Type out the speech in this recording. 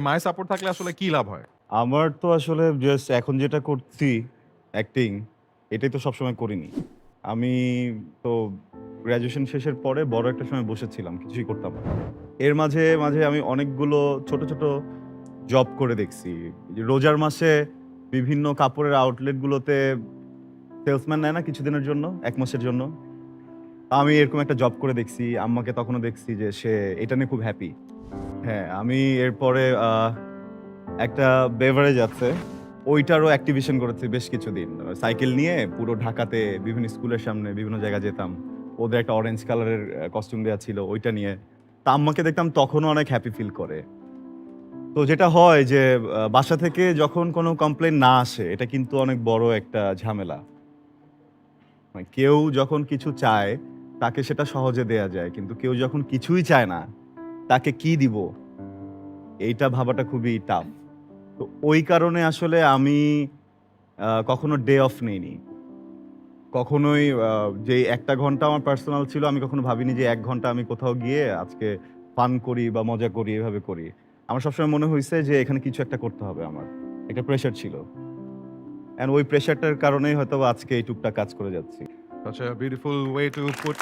মায়ের সাপোর্ট থাকলে আসলে কি লাভ হয়? আমার তো আসলে জাস্ট এখন যেটা করছি অ্যাক্টিং, এটাই তো সবসময় করিনি। আমি তো গ্র্যাজুয়েশন শেষের পরে বড় একটা সময় বসেছিলাম। কিছুই করতাম না। এর মাঝে আমি অনেকগুলো ছোট, ছোট জব করে দেখছি। যে রোজার মাসে বিভিন্ন কাপড়ের আউটলেট গুলোতে সেলসম্যান নেয় না কিছুদিনের জন্য, ১ মাসের জন্য? আমি এরকম একটা জব করে দেখছি। আম্মাকে তখনও দেখছি যে সে এটা নিয়ে খুব হ্যাপি। হ্যাঁ, আমি এরপরে একটা বেভারেজ আছে। ওইটারও অ্যাক্টিভেশন করেছি বেশ কিছুদিন। সাইকেল নিয়ে পুরো ঢাকাতে বিভিন্ন স্কুলের সামনে বিভিন্ন জায়গায় যেতাম। ওদের একটা অরেঞ্জ কালারের কস্টিউম দেয়া ছিল, ওইটা নিয়ে। তা আম্মাকে দেখতাম তখনও অনেক হ্যাপি ফিল করে। তো যেটা হয় যে বাসা থেকে যখন কোনো কমপ্লেইন না আসে, এটা কিন্তু অনেক বড় একটা ঝামেলা। মানে কেউ যখন কিছু চায়, তাকে সেটা সহজে দেয়া যায়। কিন্তু কেউ যখন কিছুই চায় না, তাকে কি দিব? এইটা ভাবাটা খুবই টাফ। তো ওই কারণে আসলে আমি কখনো ডে অফ নেইনি। কখনোই যে ১ টা ঘন্টা আমার পার্সোনাল ছিল, আমি কখনো ভাবিনি যে ১ ঘন্টা আমি কোথাও গিয়ে আজকে ফান করি বা মজা করি, এভাবে করি। আমার সবসময় মনে হইছে যে এখানে কিছু একটা করতে হবে আমার। একটা প্রেশার ছিল। অ্যান্ড ওই প্রেশারটার কারণেই হয়তোবা আজকে এই টুকটাক কাজ করে যাচ্ছি। Such a beautiful way to put